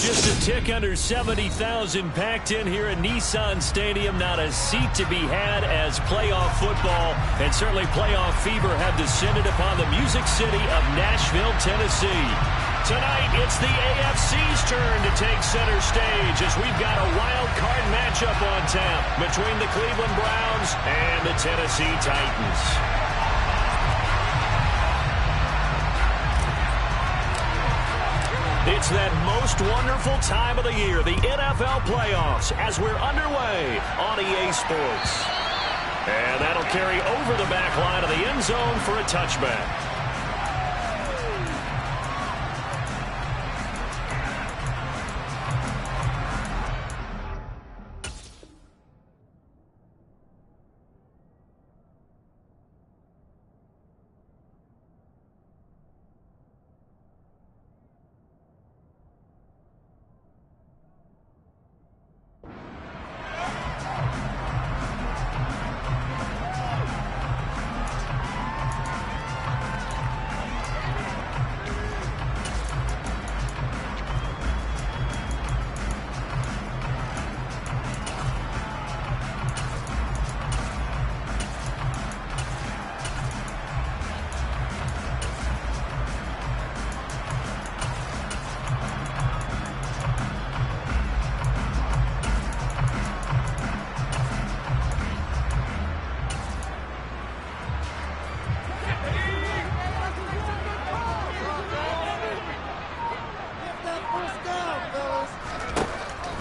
Just a tick under 70,000 packed in here at Nissan Stadium. Not a seat to be had as playoff football and certainly playoff fever have descended upon the Music City of Nashville, Tennessee. Tonight, it's the AFC's turn to take center stage as we've got a wild card matchup on tap between the Cleveland Browns and the Tennessee Titans. It's that most wonderful time of the year, the NFL playoffs, as we're underway on EA Sports. And that'll carry over the back line of the end zone for a touchback.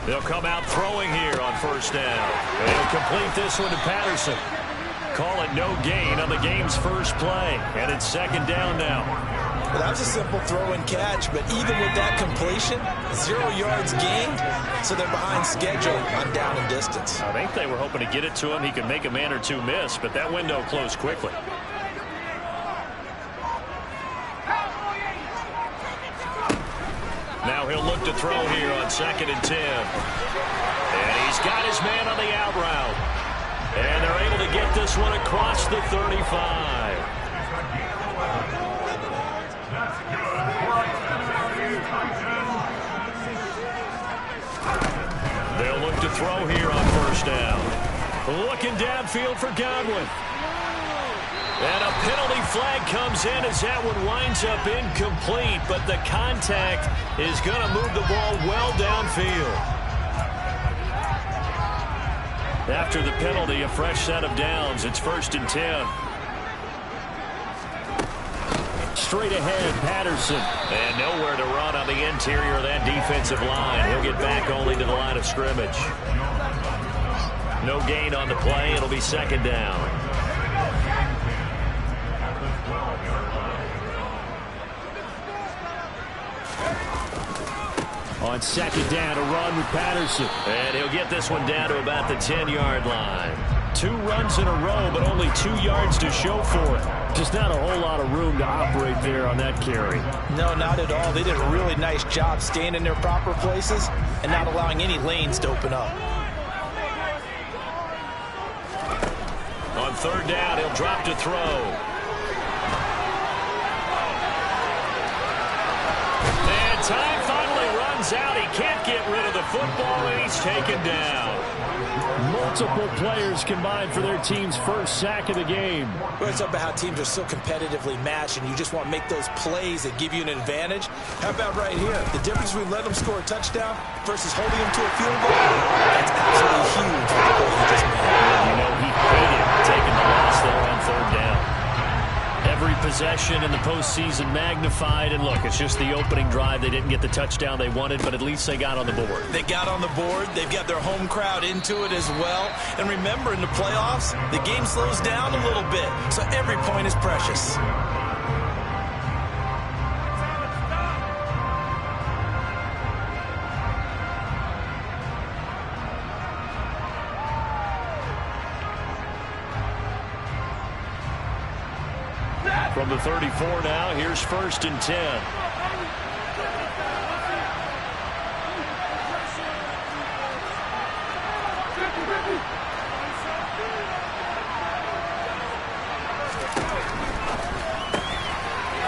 They'll come out throwing here on first down. They'll complete this one to Patterson. Call it no gain on the game's first play. And it's second down now. Well, that was a simple throw and catch, but even with that completion, 0 yards gained, so they're behind schedule on down and distance. I think they were hoping to get it to him. He could make a man or two miss, but that window closed quickly. Now he'll look to throw here on 2nd and 10. And he's got his man on the out route. And they're able to get this one across the 35. They'll look to throw here on first down. Looking downfield for Godwin. And a penalty flag comes in as that one winds up incomplete, but the contact is going to move the ball well downfield. After the penalty, a fresh set of downs. It's 1st and 10. Straight ahead, Patterson. And nowhere to run on the interior of that defensive line. He'll get back only to the line of scrimmage. No gain on the play. It'll be second down. On second down, a run with Patterson. And he'll get this one down to about the 10-yard line. 2 runs in a row, but only 2 yards to show for it. Just not a whole lot of room to operate there on that carry. No, not at all. They did a really nice job staying in their proper places and not allowing any lanes to open up. On 3rd down, he'll drop to throw. And time finally runs out. He can't get rid of the football, and he's taken down. Multiple players combined for their team's first sack of the game. Well, it's about how teams are so competitively matched, and you just want to make those plays that give you an advantage. How about right here? The difference between letting them score a touchdown versus holding them to a field goal? That's absolutely huge for the play he just made. You know, he hated taking the loss there on 3rd down. Every possession in the postseason magnified, and look, it's just the opening drive. They didn't get the touchdown they wanted, but at least they got on the board. They got on the board. They've got their home crowd into it as well. And remember, in the playoffs, the game slows down a little bit, so every point is precious. From the 34 now, here's 1st and 10.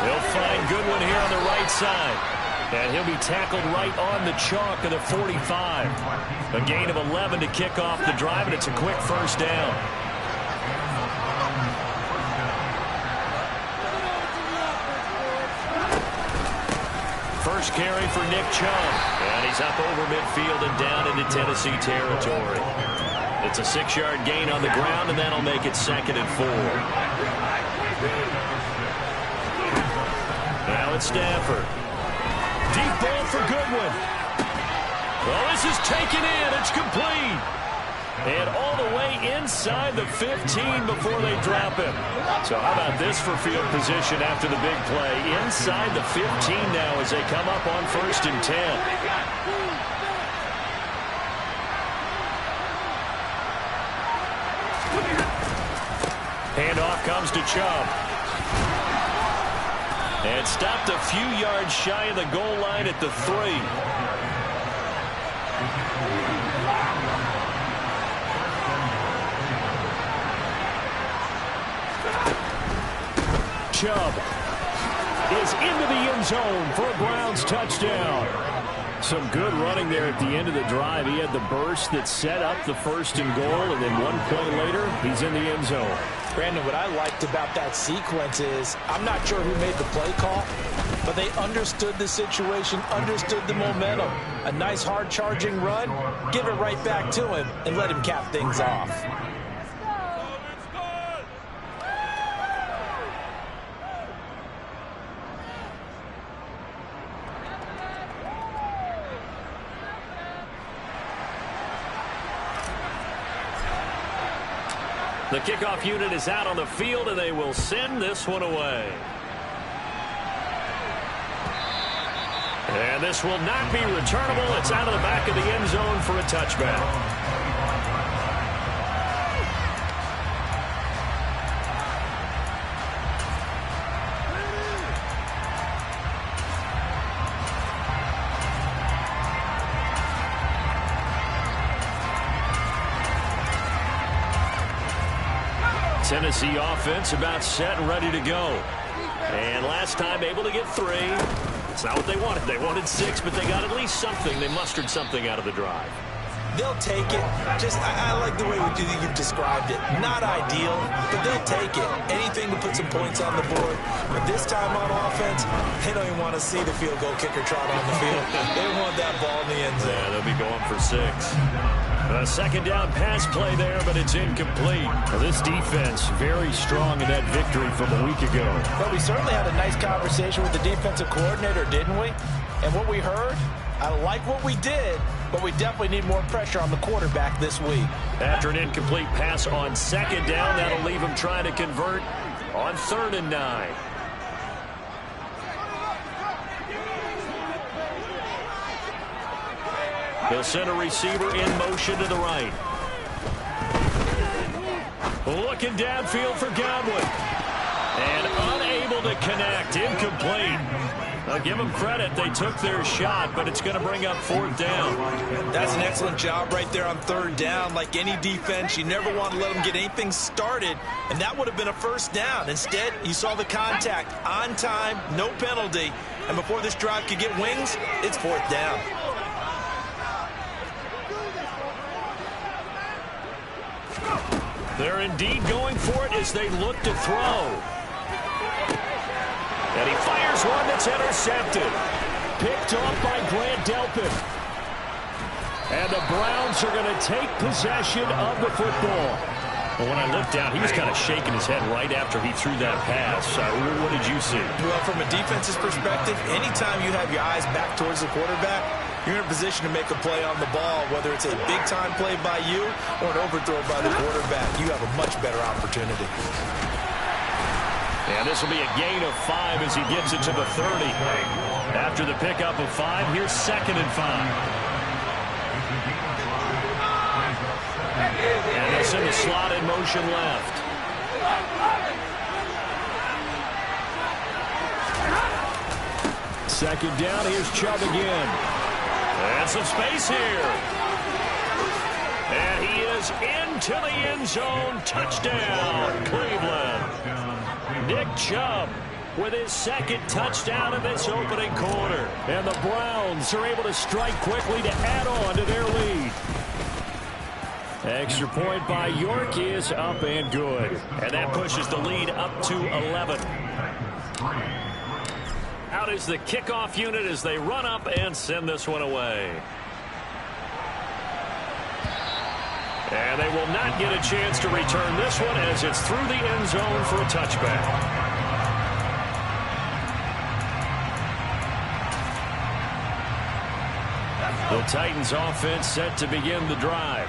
They'll find Goodwin here on the right side. And he'll be tackled right on the chalk of the 45. A gain of 11 to kick off the drive, and it's a quick first down. First carry for Nick Chubb. And he's up over midfield and down into Tennessee territory. It's a 6-yard gain on the ground, and that'll make it 2nd and 4. Now it's Stafford. Deep ball for Goodwin. Well, this is taken in. It's complete. And all the way inside the 15 before they drop him. So how about this for field position after the big play? Inside the 15 now as they come up on 1st and 10. Handoff comes to Chubb. And stopped a few yards shy of the goal line at the 3. Chubb is into the end zone for a Browns touchdown. Some good running there at the end of the drive. He had the burst that set up the 1st and goal, and then 1 play later, he's in the end zone. Brandon, what I liked about that sequence is I'm not sure who made the play call, but they understood the situation, understood the momentum. A nice hard-charging run, give it right back to him, and let him cap things off. The kickoff unit is out on the field, and they will send this one away. And this will not be returnable. It's out of the back of the end zone for a touchback. Tennessee offense about set and ready to go. And last time able to get 3. It's not what they wanted. They wanted 6, but they got at least something. They mustered something out of the drive. They'll take it. I like the way you've described it. Not ideal, but they'll take it. Anything to put some points on the board. But this time on offense, they don't even want to see the field goal kicker trot on the field. They want that ball in the end zone. Yeah, they'll be going for 6. A 2nd down pass play there, but it's incomplete. Well, this defense very strong in that victory from a week ago. Well, we certainly had a nice conversation with the defensive coordinator, didn't we? And what we heard, I like what we did, but we definitely need more pressure on the quarterback this week. After an incomplete pass on 2nd down, that'll leave him trying to convert on 3rd and 9. He'll send a receiver in motion to the right. Looking downfield for Godwin. And unable to connect. Incomplete. I'll give them credit. They took their shot, but it's going to bring up 4th down. That's an excellent job right there on 3rd down. Like any defense, you never want to let them get anything started, and that would have been a 1st down. Instead, you saw the contact on time, no penalty, and before this drive could get wings, it's 4th down. They're indeed going for it as they look to throw. And he fires one that's intercepted. Picked off by Grant Delpit. And the Browns are going to take possession of the football. Well, when I looked down, he was kind of shaking his head right after he threw that pass. What did you see? Well, from a defense's perspective, anytime you have your eyes back towards the quarterback, you're in a position to make a play on the ball, whether it's a big-time play by you or an overthrow by the quarterback. You have a much better opportunity. And this will be a gain of 5 as he gets it to the 30. After the pickup of 5, here's 2nd and 5. And they'll send the slot in motion left. Second down, here's Chubb again. And some space here. And he is into the end zone. Touchdown, Cleveland. Nick Chubb with his second touchdown of this opening quarter. And the Browns are able to strike quickly to add on to their lead. Extra point by York is up and good. And that pushes the lead up to 11. Out is the kickoff unit as they run up and send this one away. And they will not get a chance to return this one as it's through the end zone for a touchback. The Titans offense set to begin the drive.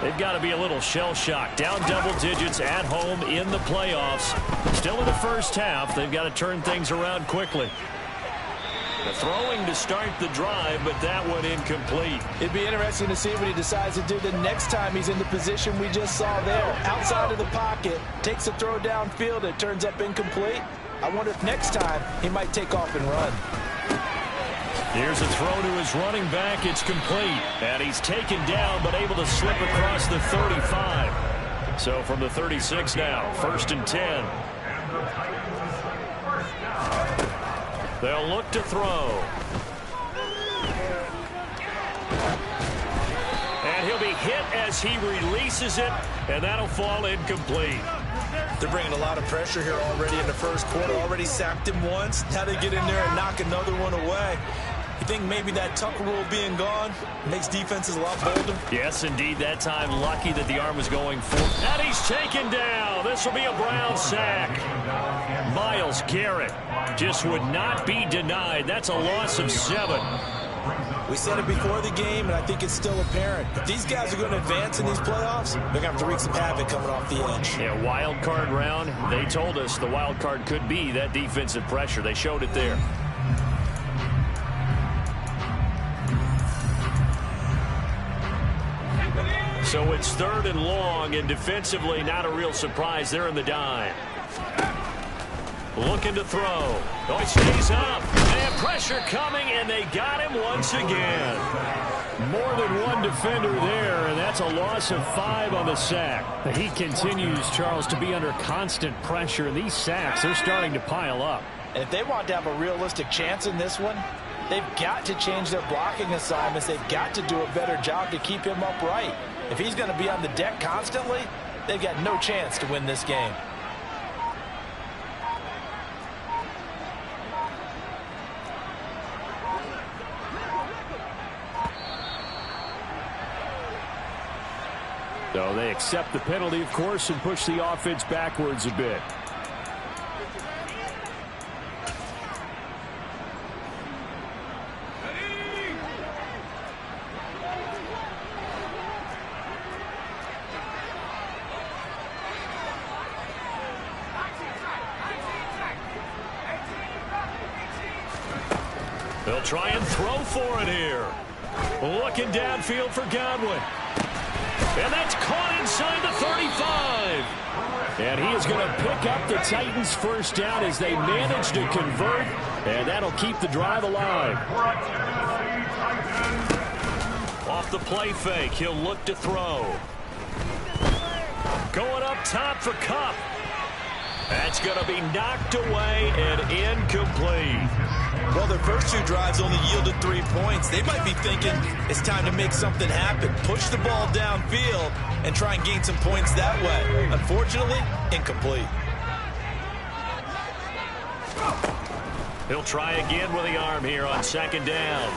They've got to be a little shell-shocked. Down double digits at home in the playoffs. Still in the first half. They've got to turn things around quickly. The throwing to start the drive, but that one incomplete. It'd be interesting to see what he decides to do the next time he's in the position we just saw there. Outside of the pocket, takes a throw downfield, it turns up incomplete. I wonder if next time he might take off and run. Here's a throw to his running back. It's complete. And he's taken down, but able to slip across the 35. So from the 36 now, 1st and 10. They'll look to throw. And he'll be hit as he releases it, and that'll fall incomplete. They're bringing a lot of pressure here already in the first quarter. Already sacked him once. Now they get in there and knock another one away. You think maybe that tuck rule being gone makes defenses a lot bolder? Yes, indeed. That time lucky that the arm was going forward. And he's taken down. This will be a Brown sack. Myles Garrett just would not be denied. That's a loss of 7. We said it before the game, and I think it's still apparent. If these guys are going to advance in these playoffs, they're going to have to wreak some havoc coming off the edge. Yeah, wild card round. They told us the wild card could be that defensive pressure. They showed it there. So it's 3rd and long, and defensively not a real surprise. They're in the dime. Looking to throw. Oh, he stays up. And pressure coming, and they got him once again. More than one defender there, and that's a loss of 5 on the sack. He continues, Charles, to be under constant pressure. These sacks, they're starting to pile up. And if they want to have a realistic chance in this one, they've got to change their blocking assignments. They've got to do a better job to keep him upright. If he's going to be on the deck constantly, they've got no chance to win this game. So they accept the penalty, of course, and push the offense backwards a bit. They'll try and throw for it here. Looking downfield for Godwin. And that's caught inside the 35. And he is going to pick up the Titans' first down as they manage to convert. And that'll keep the drive alive. Off the play fake, he'll look to throw. Going up top for Kupp. That's going to be knocked away and incomplete. Well, their first 2 drives only yielded 3 points. They might be thinking it's time to make something happen. Push the ball downfield and try and gain some points that way. Unfortunately, incomplete. He'll try again with the arm here on 2nd down.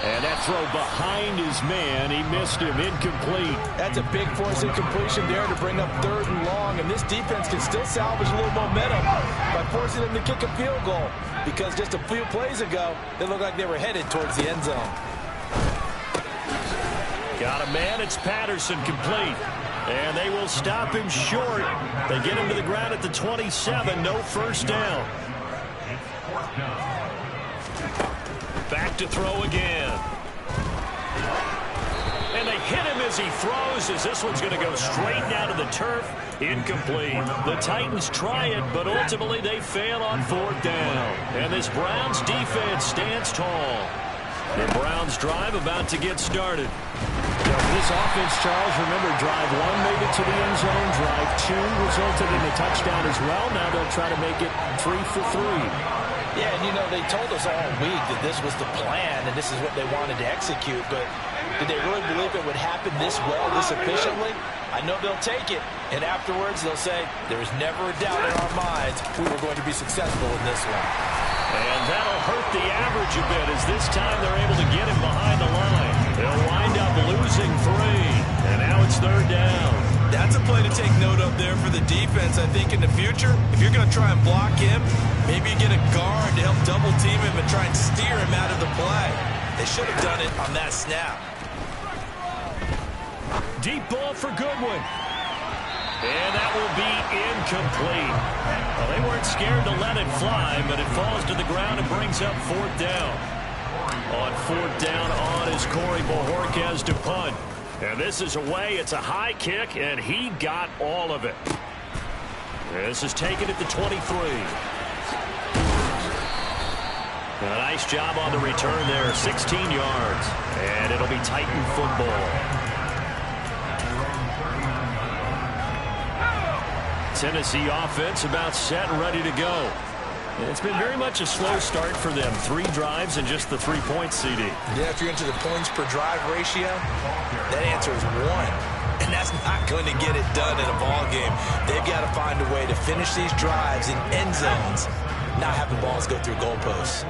And that throw behind his man, he missed him, incomplete. That's a big force incompletion there to bring up 3rd and long, and this defense can still salvage a little momentum by forcing them to kick a field goal, because just a few plays ago, they looked like they were headed towards the end zone. Got a man, it's Patterson, complete. And they will stop him short. They get him to the ground at the 27, no first down. Back to throw again. And they hit him as he throws, as this one's going to go straight down to the turf. Incomplete. The Titans try it, but ultimately they fail on 4th down. And this Browns defense stands tall. The Browns drive about to get started. So for this offense, Charles, remember, drive 1 made it to the end zone. Drive 2 resulted in a touchdown as well. Now they'll try to make it 3 for 3. Yeah, and you know, they told us all week that this was the plan and this is what they wanted to execute, but did they really believe it would happen this well, this efficiently? I know they'll take it, and afterwards they'll say, there was never a doubt in our minds we were going to be successful in this one. And that'll hurt the average a bit as this time they're able to get him behind the line. They'll wind up losing 3, and now it's 3rd down. That's a play to take note of there for the defense. I think in the future, if you're going to try and block him, maybe you get a guard to help double team him and try and steer him out of the play. They should have done it on that snap. Deep ball for Goodwin. And that will be incomplete. Well, they weren't scared to let it fly, but it falls to the ground and brings up 4th down. On 4th down on is Corey Bojorquez to punt. And this is away. It's a high kick, and he got all of it. This is taken at the 23. A nice job on the return there. 16 yards. And it'll be Titan football. Tennessee offense about set and ready to go. It's been very much a slow start for them. 3 drives and just the 3 points, CD. Yeah, if you're into the points per drive ratio, that answer is 1. And that's not going to get it done in a ball game. They've got to find a way to finish these drives in end zones, not have the balls go through goalposts.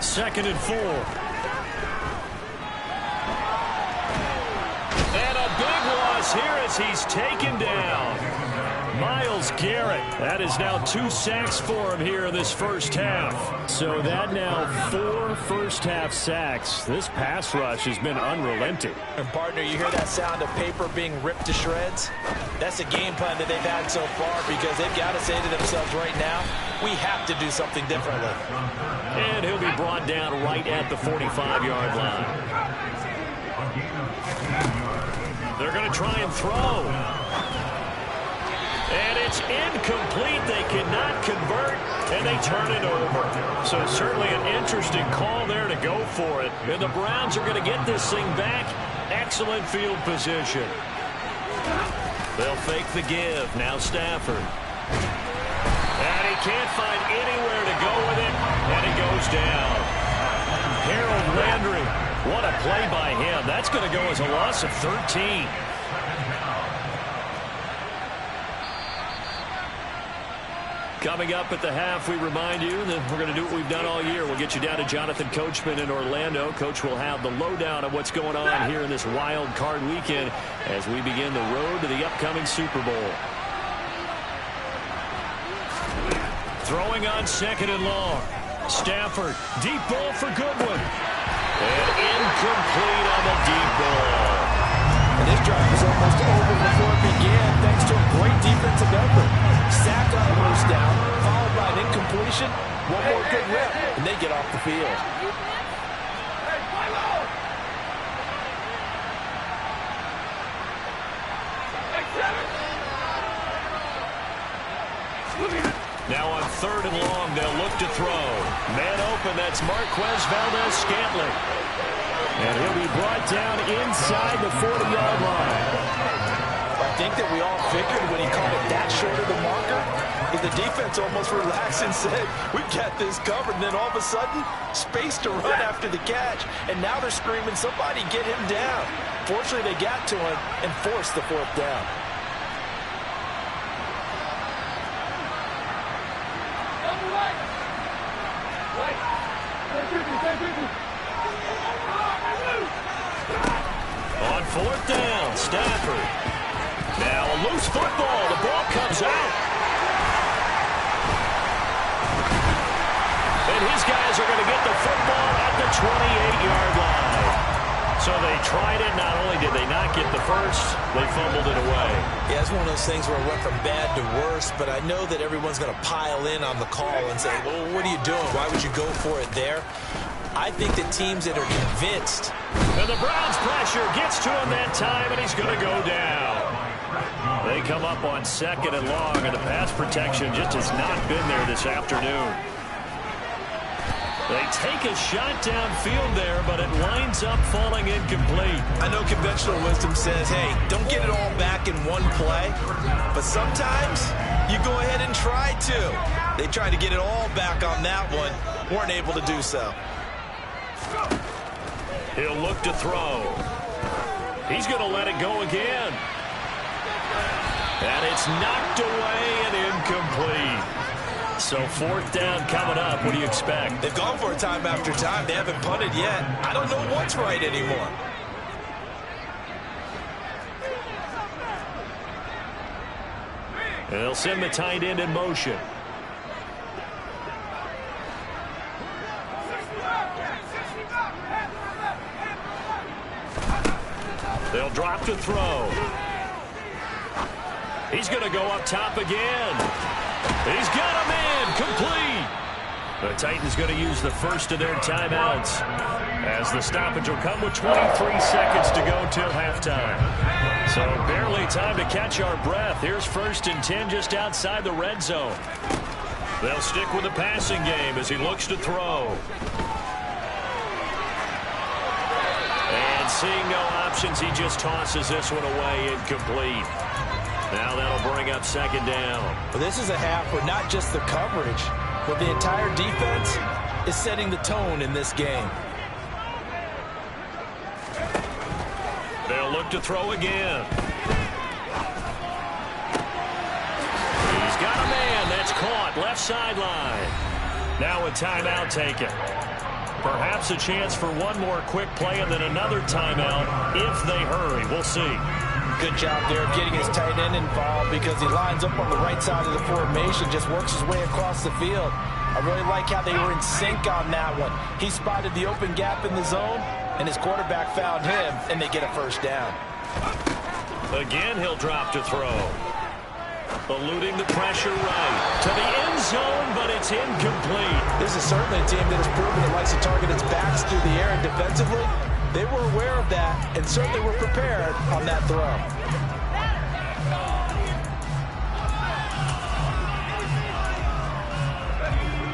Second and 4. And a big loss here as he's taken down. Myles Garrett. That is now 2 sacks for him here in this first half. So that now 4 first-half sacks. This pass rush has been unrelenting. And, partner, you hear that sound of paper being ripped to shreds? That's a game plan that they've had so far because they've got to say to themselves right now, we have to do something differently. And he'll be brought down right at the 45-yard line. They're going to try and throw. And it's incomplete. They cannot convert, and they turn it over. So certainly an interesting call there to go for it. And the Browns are going to get this thing back. Excellent field position. They'll fake the give. Now Stafford. And he can't find anywhere to go with it, and he goes down. Harold Landry. What a play by him. That's going to go as a loss of 13. Coming up at the half, we remind you that we're going to do what we've done all year. We'll get you down to Jonathan Coachman in Orlando. Coach will have the lowdown of what's going on here in this wild card weekend as we begin the road to the upcoming Super Bowl. Throwing on 2nd and long. Stafford, deep ball for Goodwin. And incomplete on the deep ball. And this drive was almost over before it began thanks to a great defensive effort. Sacked on a first down, followed by an incompletion. One more good rip, and they get off the field. Now on 3rd and long, they'll look to throw. Man open, that's Marquez Valdes-Scantling. And he'll be brought down inside the 40-yard line. I think that we all figured when he called it that short of the marker, that the defense almost relaxed and said, we've got this covered. And then all of a sudden, space to run after the catch. And now they're screaming, somebody get him down. Fortunately, they got to him and forced the 4th down. On 4th down, Stafford. Now a loose football. The ball comes out. And his guys are going to get the football at the 28-yard line. So they tried it. Not only did they not get the first, they fumbled it away. Yeah, it's one of those things where it went from bad to worse, but I know that everyone's going to pile in on the call and say, well, what are you doing? Why would you go for it there? I think the teams that are convinced. And the Browns pressure gets to him that time, and he's going to go down. They come up on 2nd and long, and the pass protection just has not been there this afternoon. They take a shot downfield there, but it winds up falling incomplete. I know conventional wisdom says, hey, don't get it all back in one play, but sometimes you go ahead and try to. They tried to get it all back on that one, weren't able to do so. He'll look to throw. He's going to let it go again. And it's knocked away and incomplete. So 4th down coming up. What do you expect? They've gone for it time after time. They haven't punted yet. I don't know what's right anymore. And they'll send the tight end in motion. They'll drop to throw. He's going to go up top again. He's got a man complete. The Titans going to use the first of their timeouts as the stoppage will come with 23 seconds to go till halftime. So barely time to catch our breath. Here's 1st and 10 just outside the red zone. They'll stick with the passing game as he looks to throw. And seeing no options, he just tosses this one away incomplete. Now that'll bring up 2nd down. Well, this is a half where not just the coverage, but the entire defense is setting the tone in this game. They'll look to throw again. He's got a man. That's caught. Left sideline. Now a timeout taken. Perhaps a chance for one more quick play and then another timeout if they hurry. We'll see. Good job there getting his tight end involved because he lines up on the right side of the formation, just works his way across the field. I really like how they were in sync on that one. He spotted the open gap in the zone, and his quarterback found him, and they get a 1st down. Again, he'll drop to throw. Eluding the pressure right to the end zone, but it's incomplete. This is certainly a team that has proven it likes to target its backs through the air, and defensively, they were aware of that and certainly were prepared on that throw.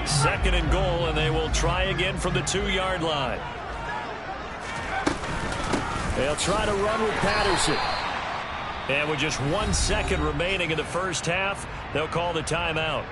Second and goal, and they will try again from the 2-yard line. They'll try to run with Patterson. And with just 1 second remaining in the first half, they'll call the timeout.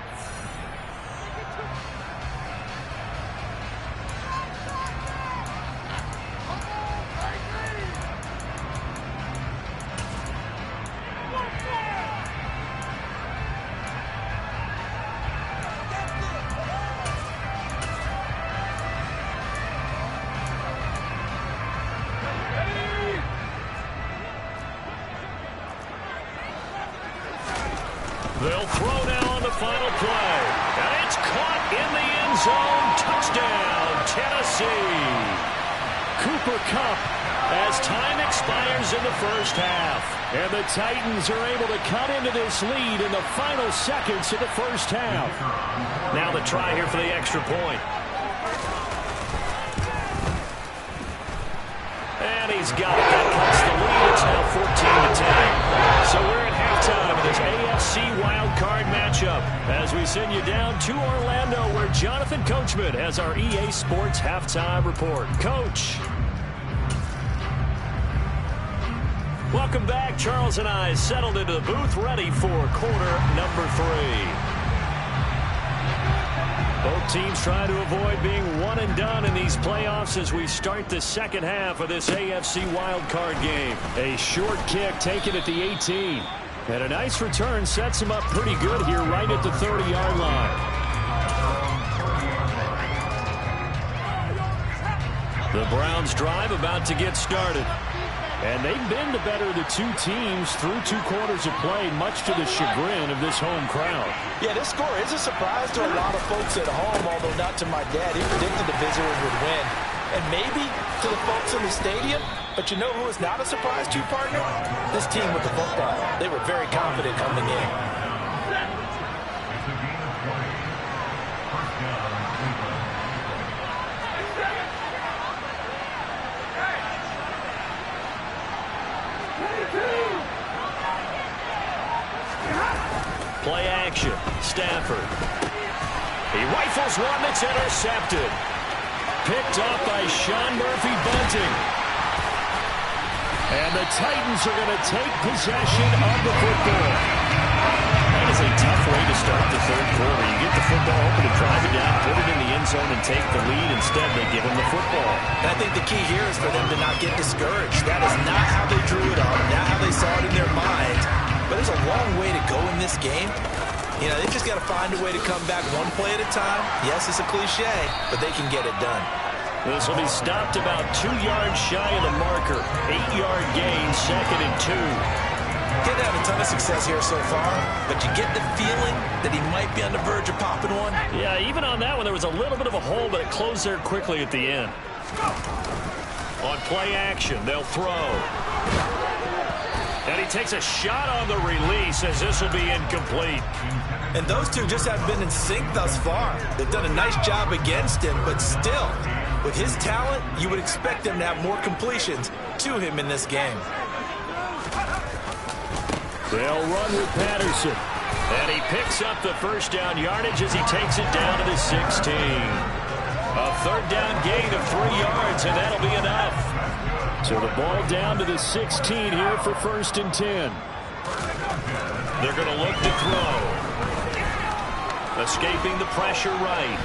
They'll throw now on the final play. And it's caught in the end zone. Touchdown, Tennessee. Cooper Kupp as time expires in the first half. And the Titans are able to cut into this lead in the final seconds of the first half. Now the try here for the extra point. And he's got it. That cuts the lead. It's now 14-10. So we're at halftime of this AFC wildcard matchup as we send you down to Orlando where Jonathan Coachman has our EA Sports halftime report. Coach. Welcome back. Charles and I settled into the booth ready for quarter number 3. Both teams trying to avoid being one and done in these playoffs as we start the second half of this AFC wildcard game. A short kick taken at the 18. And a nice return sets him up pretty good here right at the 30-yard line. The Browns drive about to get started. And they've been the better of the two teams through 2 quarters of play, much to the chagrin of this home crowd. Yeah, this score is a surprise to a lot of folks at home, although not to my dad. He predicted the visitors would win. And maybe to the folks in the stadium, but you know who is not a surprise to, partner? This team with the football. They were very confident coming in. Play action. Stafford. He rifles one that's intercepted. picked off by Sean Murphy-Bunting. And the Titans are going to take possession of the football. That is a tough way to start the third quarter. You get the football open to drive it down, put it in the end zone, and take the lead. Instead, they give them the football. And I think the key here is for them to not get discouraged. That is not how they drew it up, not how they saw it in their minds. But there's a long way to go in this game. You know, they just got to find a way to come back one play at a time. Yes, it's a cliche, but they can get it done. This will be stopped about 2 yards shy of the marker. 8-yard gain, 2nd and 2. Didn't have a ton of success here so far, but you get the feeling that he might be on the verge of popping one. Yeah, even on that one, there was a little bit of a hole, but it closed there quickly at the end. On play action, they'll throw. And he takes a shot on the release as this will be incomplete. And those two just have been in sync thus far. They've done a nice job against him, but still, with his talent, you would expect him to have more completions to him in this game. They'll run with Patterson. And he picks up the first down yardage as he takes it down to the 16. A third down gain of 3 yards, and that'll be enough. So the ball down to the 16 here for 1st and 10. They're going to look to throw. Escaping the pressure right.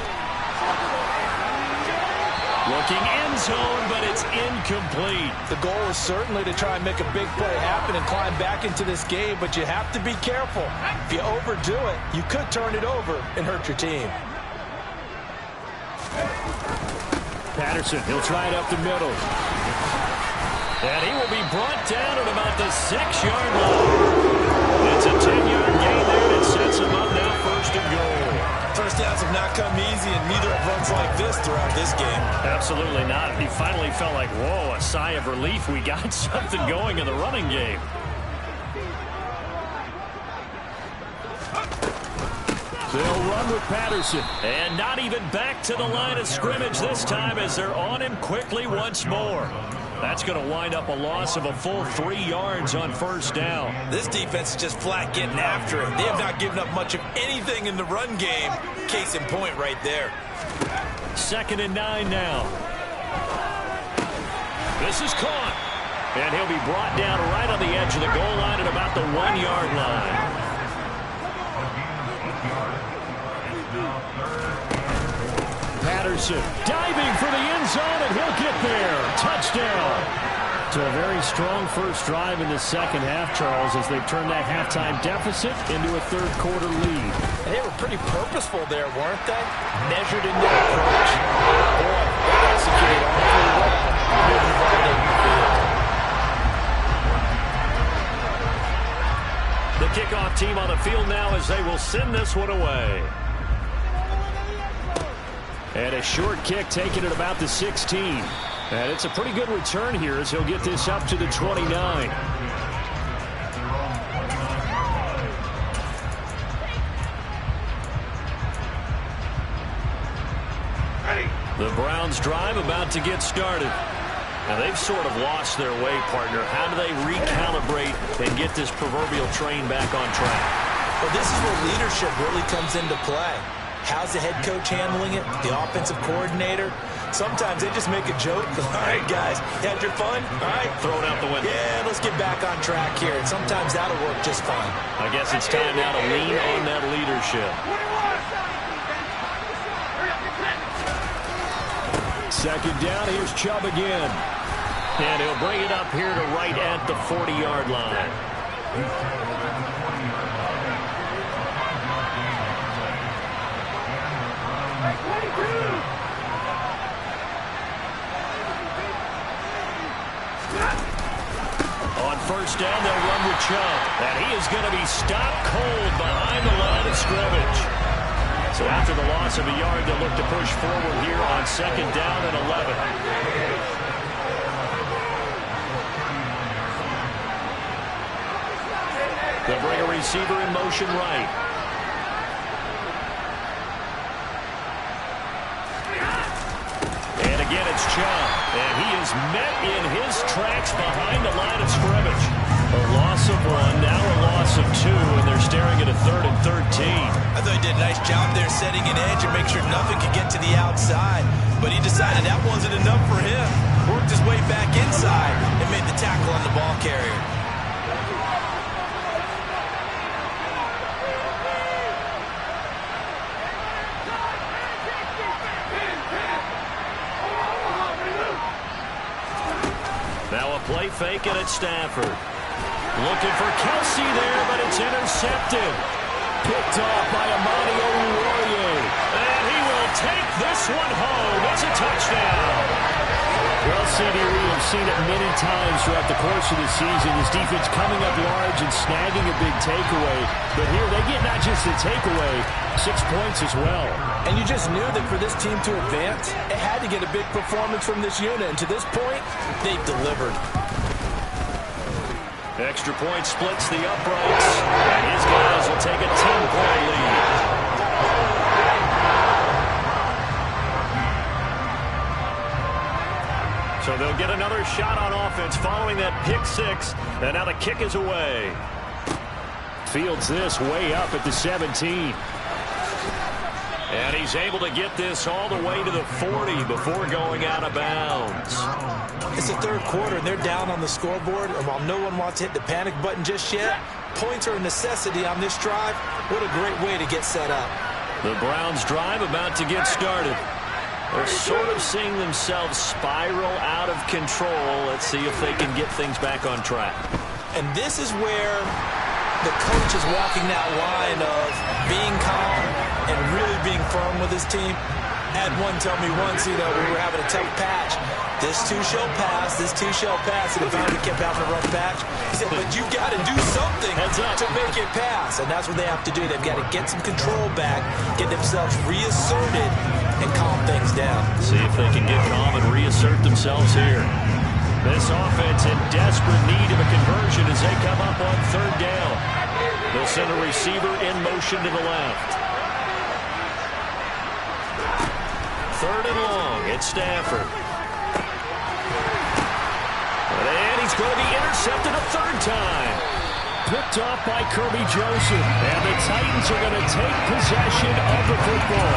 Looking end zone, but it's incomplete. The goal is certainly to try and make a big play happen and climb back into this game, but you have to be careful. If you overdo it, you could turn it over and hurt your team. Patterson, he'll try it up the middle. And he will be brought down at about the 6-yard line. It's a 10-yard gain there, and it sets him up now 1st and goal. First downs have not come easy, and neither have runs like this throughout this game. Absolutely not. He finally felt like, whoa, a sigh of relief. We got something going in the running game. They'll run with Patterson. And not even back to the line of scrimmage this time as they're on him quickly once more. That's going to wind up a loss of a full 3 yards on 1st down. This defense is just flat getting after it. They have not given up much of anything in the run game. Case in point right there. 2nd and 9 now. This is caught. And he'll be brought down right on the edge of the goal line at about the 1-yard line. Patterson diving for the end zone, and he'll get there. Touchdown. So a very strong first drive in the second half, Charles, as they've turned that halftime deficit into a third quarter lead. They were pretty purposeful there, weren't they? Measured in their approach. Boy, they executed all pretty well. Moving the ball down the field. The kickoff team on the field now as they will send this one away. And a short kick taken at about the 16. And it's a pretty good return here as he'll get this up to the 29. The Browns drive about to get started. Now they've sort of lost their way, partner. How do they recalibrate and get this proverbial train back on track? Well, this is where leadership really comes into play. How's the head coach handling it? The offensive coordinator? Sometimes they just make a joke. All right, guys, you had your fun? All right. Throw it out the window. Yeah, let's get back on track here. And sometimes that'll work just fine. I guess it's time now to lean on that leadership. 2nd down, here's Chubb again. And he'll bring it up here to right at the 40-yard line. On 1st down, they'll run with Chubb. And he is going to be stopped cold behind the line of scrimmage. So after the loss of a yard, they'll look to push forward here on 2nd down and 11. They'll bring a receiver in motion right. And again, it's It's Chubb, and he is met in his tracks behind the line of scrimmage. A loss of 1, now a loss of 2, and they're staring at a 3rd and 13. I thought he did a nice job there setting an edge and make sure nothing could get to the outside. But he decided that wasn't enough for him. Worked his way back inside and made the tackle on the ball carrier. Now a play fake and it's Stafford. Looking for Kelsey there, but it's intercepted. Picked off by Amani Oruwariye. And he will take this one home. It's a touchdown. Well, CD, we have seen it many times throughout the course of the season. This defense coming up large and snagging a big takeaway. But here they get not just a takeaway, 6 points as well. And you just knew that for this team to advance, it had to get a big performance from this unit. And to this point, they've delivered. Extra point splits the uprights, and his guys will take a 10-point lead. So they'll get another shot on offense following that pick 6, and now the kick is away. Fields this way up at the 17. And he's able to get this all the way to the 40 before going out of bounds. It's the third quarter, and they're down on the scoreboard. And while no one wants to hit the panic button just yet, points are a necessity on this drive. What a great way to get set up. The Browns' drive about to get started. They're sort of seeing themselves spiral out of control. Let's see if they can get things back on track. And this is where the coach is walking that line of being calm and really being firm with his team. Had one tell me once, we were having a tough patch. This too shall pass, this too shall pass. And if we kept having a rough patch, he said, but you got to do something to make it pass. And that's what they have to do. They've got to get some control back, get themselves reasserted, and calm things down. See if they can get calm and reassert themselves here. This offense in desperate need of a conversion as they come up on 3rd down. They'll send a receiver in motion to the left. 3rd and long, it's Stafford. And he's going to be intercepted a 3rd time. Picked off by Kirby Joseph. And the Titans are going to take possession of the football.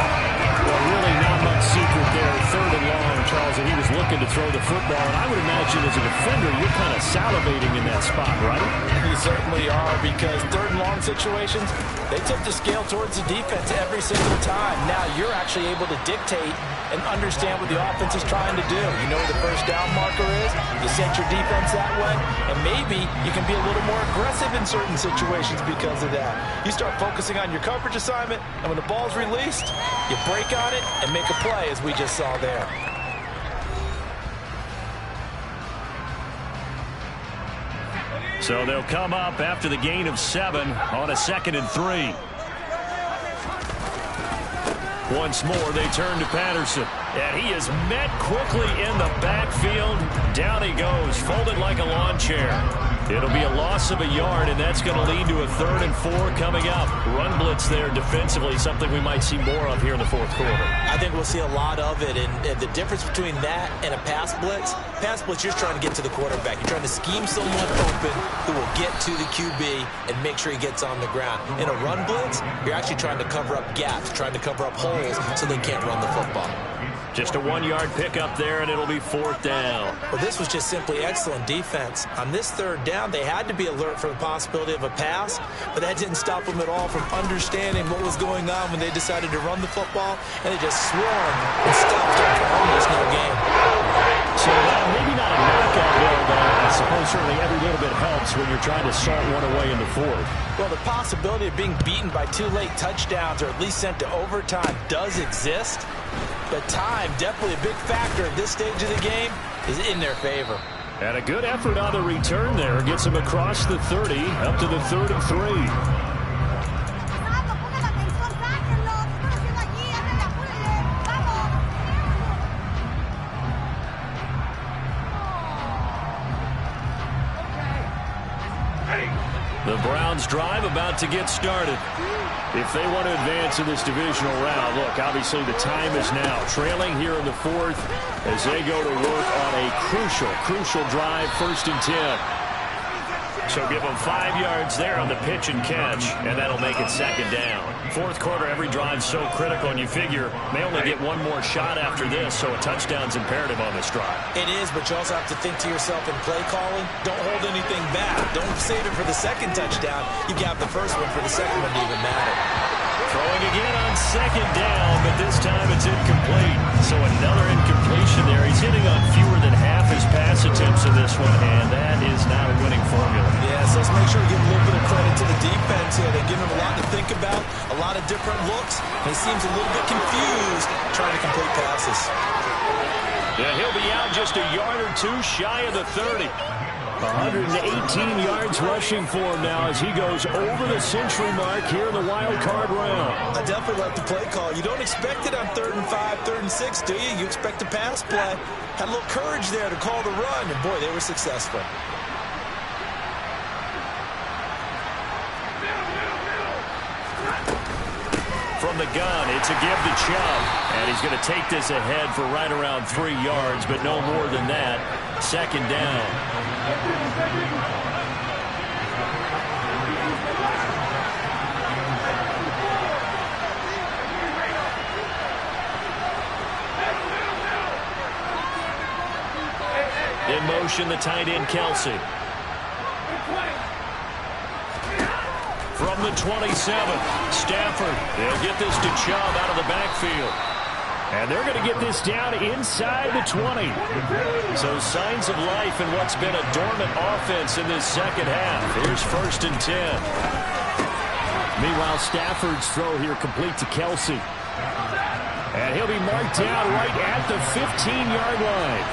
Well, really not much secret there. 3rd and long, Charles, and he was looking to throw the football. And I would imagine as a defender, you're kind of salivating in that spot, right? You certainly are, because 3rd and long situations, they tip the scale towards the defense every single time. Now you're actually able to dictate and understand what the offense is trying to do. You know where the first down marker is. You set your defense that way, and maybe you can be a little more aggressive in certain situations because of that. You start focusing on your coverage assignment, and when the ball's released, you break on it and make a play, as we just saw there. So they'll come up after the gain of 7 on a 2nd and 3. Once more, they turn to Patterson. And he is met quickly in the backfield. Down he goes, folded like a lawn chair. It'll be a loss of a yard, and that's going to lead to a 3rd and 4 coming up. Run blitz there defensively, something we might see more of here in the 4th quarter. I think we'll see a lot of it, and the difference between that and a pass blitz, you're trying to get to the quarterback. You're trying to scheme someone open who will get to the QB and make sure he gets on the ground. In a run blitz, you're actually trying to cover up gaps, trying to cover up holes so they can't run the football. Just a 1-yard pickup there, and it'll be 4th down. Well, this was just simply excellent defense. On this 3rd down, they had to be alert for the possibility of a pass, but that didn't stop them at all from understanding what was going on when they decided to run the football, and they just swarmed and stopped them for almost no gain. So maybe not a knockout there, but I suppose certainly every little bit helps when you're trying to salt one away in the 4th. Well, the possibility of being beaten by 2 late touchdowns or at least sent to overtime does exist. But time, definitely a big factor at this stage of the game, is in their favor. And a good effort on the return there. Gets him across the 30, up to the 3rd and 3. The Browns drive about to get started. If they want to advance in this divisional round, look, obviously the time is now. Trailing here in the fourth as they go to work on a crucial drive, 1st and 10. So give them 5 yards there on the pitch and catch, and that'll make it 2nd down. Fourth quarter, every drive's so critical, and you figure may only get one more shot after this, so a touchdown's imperative on this drive. It is, but you also have to think to yourself in play calling, don't hold anything back. Don't save it for the second touchdown. You got the first one for the second one to even matter. Throwing again on 2nd down, but this time it's incomplete. So another incompletion there. He's hitting on fewer than half his pass attempts in this one, and that is not a winning formula. Yeah, so let's make sure we give a little bit of credit to the defense here. They're giving him a lot to think about, a lot of different looks, and he seems a little bit confused trying to complete passes. Yeah, he'll be out just a yard or two shy of the 30. 118 yards rushing for him now as he goes over the century mark here in the wild card round. I definitely like the play call. You don't expect it on 3rd and 5, 3rd and 6, do you? You expect a pass play. Had a little courage there to call the run, and boy, they were successful. From the gun, it's a give to Chubb. And he's going to take this ahead for right around 3 yards, but no more than that. 2nd down. In motion, the tight end, Kelsey. From the 27, Stafford. They'll get this to Chubb out of the backfield. And they're going to get this down inside the 20. So signs of life in what's been a dormant offense in this second half. Here's 1st and 10. Meanwhile, Stafford's throw here complete to Kelsey. And he'll be marked down right at the 15-yard line.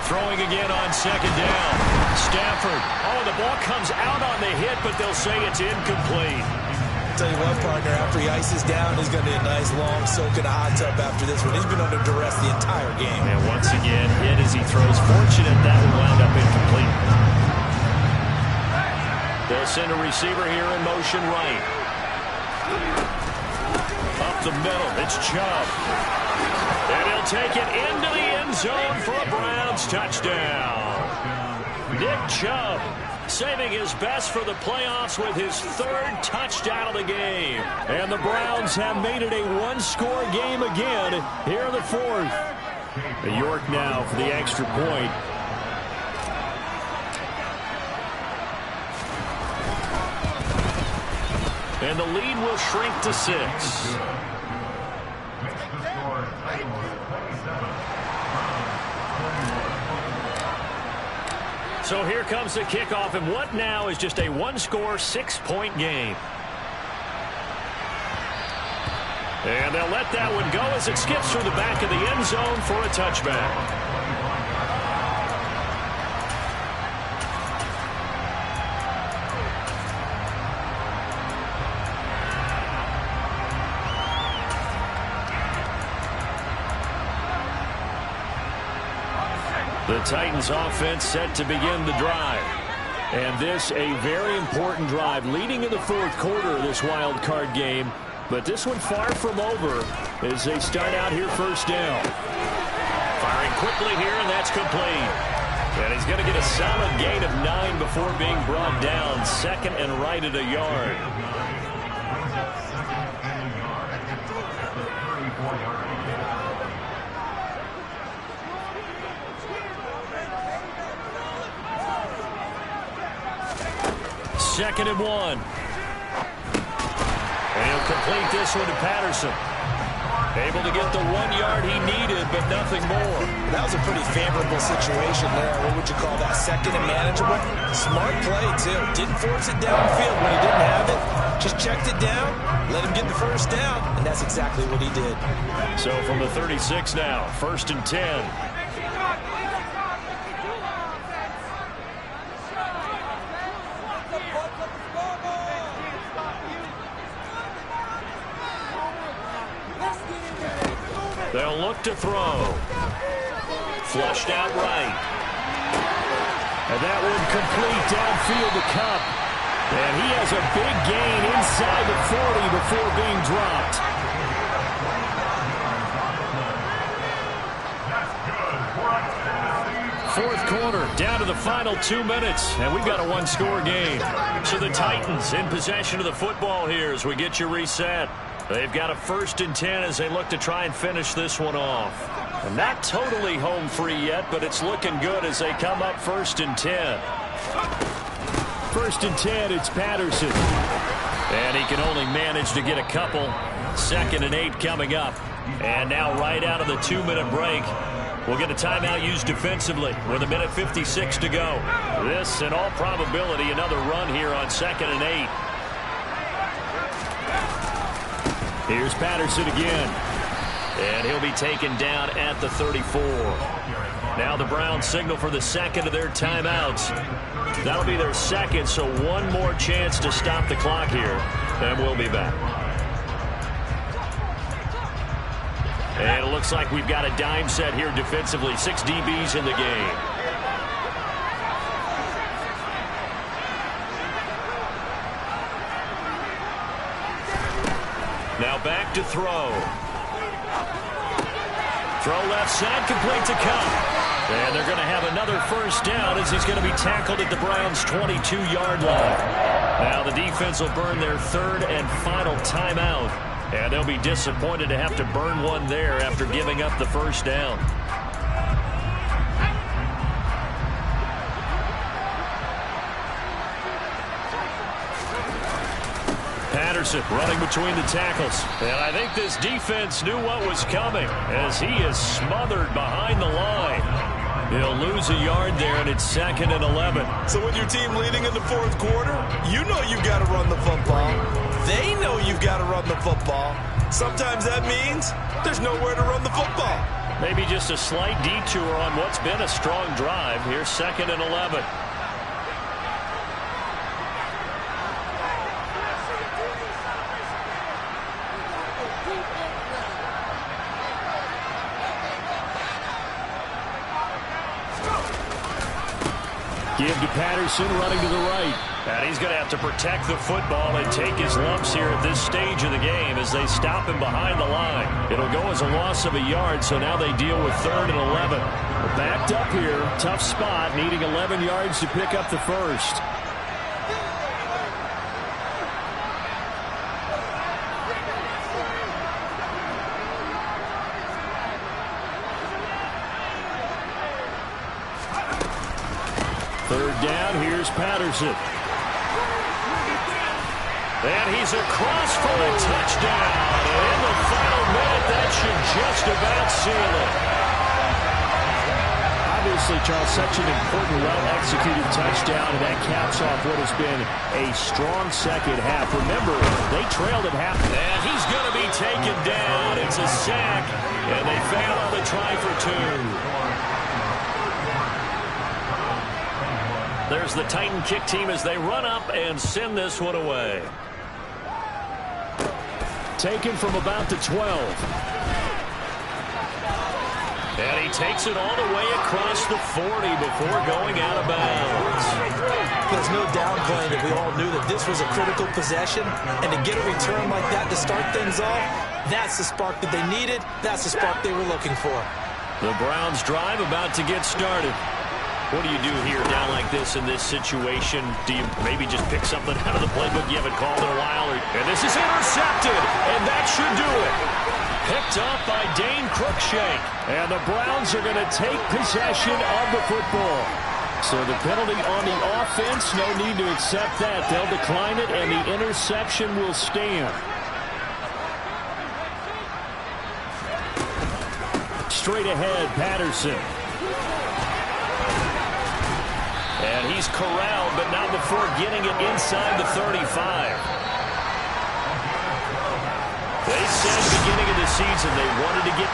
Throwing again on 2nd down. Stafford. Oh, the ball comes out on the hit, but they'll say it's incomplete. Tell you what, partner, after he ices down, he's going to need a nice long soak in a hot tub after this one. He's been under duress the entire game. And once again, hit as he throws. Fortunate that will wound up incomplete. They'll send a receiver here in motion right. Up the middle, it's Chubb. And he'll take it into the end zone for a Browns touchdown. Nick Chubb saving his best for the playoffs with his 3rd touchdown of the game. And the Browns have made it a one-score game again here in the 4th. York now for the extra point. And the lead will shrink to 6. So here comes the kickoff, and what now is just a one-score, 6-point game. And they'll let that one go as it skips through the back of the end zone for a touchback. The Titans offense set to begin the drive. And this a very important drive leading in the 4th quarter of this wild card game. But this one far from over as they start out here 1st down. Firing quickly here, and that's complete. And he's going to get a solid gain of 9 before being brought down. 2nd and right at a yard. Second and 1. And he'll complete this one to Patterson. Able to get the 1 yard he needed, but nothing more. That was a pretty favorable situation there. What would you call that? 2nd and manageable? Smart play, too. Didn't force it downfield when he didn't have it. Just checked it down, let him get the 1st down, and that's exactly what he did. So from the 36 now, 1st and 10. They'll look to throw. Flushed out right. And that one complete downfield to Cup. And he has a big gain inside the 40 before being dropped. Fourth quarter, down to the final 2 minutes, and we've got a one-score game. So the Titans in possession of the football here as we get you reset. They've got a 1st and 10 as they look to try and finish this one off. And not totally home free yet, but it's looking good as they come up 1st and 10. 1st and 10, it's Patterson. And he can only manage to get a couple. 2nd and 8 coming up. And now right out of the 2-minute break, we'll get a timeout used defensively with 1:56 to go. This, in all probability, another run here on 2nd and 8. Here's Patterson again. And he'll be taken down at the 34. Now the Browns signal for the 2nd of their timeouts. That'll be their 2nd, so one more chance to stop the clock here. And we'll be back. And it looks like we've got a dime set here defensively. 6 DBs in the game. Now back to throw. Throw left side, complete to Cup. And they're going to have another 1st down as he's going to be tackled at the Browns' 22-yard line. Now the defense will burn their 3rd and final timeout. And they'll be disappointed to have to burn one there after giving up the 1st down. Patterson running between the tackles. And I think this defense knew what was coming as he is smothered behind the line. He'll lose a yard there, and it's 2nd and 11. So with your team leading in the 4th quarter, you know you've got to run the football. They know you've got to run the football. Sometimes that means there's nowhere to run the football. Maybe just a slight detour on what's been a strong drive. Here's 2nd and 11. Give to Patterson, running to the right. And he's going to have to protect the football and take his lumps here at this stage of the game as they stop him behind the line. It'll go as a loss of a yard, so now they deal with 3rd and 11. We're backed up here, tough spot, needing 11 yards to pick up the 1st. Down, here's Patterson. And he's across for a touchdown. And in the final minute, that should just about seal it. Obviously, Charles, such an important, well-executed touchdown, and that caps off what has been a strong 2nd half. Remember, they trailed at half. And he's going to be taken down. It's a sack, and they fail on the try for 2. There's the Titan kick team as they run up and send this one away. Taken from about the 12. And he takes it all the way across the 40 before going out of bounds. There's no downplaying that we all knew that this was a critical possession. And to get a return like that to start things off, that's the spark that they needed. That's the spark they were looking for. The Browns drive about to get started. What do you do here down like this in this situation? Do you maybe just pick something out of the playbook you haven't called in a while? And this is intercepted, and that should do it. Picked up by Dane Cruikshank. And the Browns are going to take possession of the football. So the penalty on the offense, no need to accept that. They'll decline it, and the interception will stand. Straight ahead, Patterson. And he's corralled, but not before getting it inside the 35. They said at the beginning of the season they wanted to get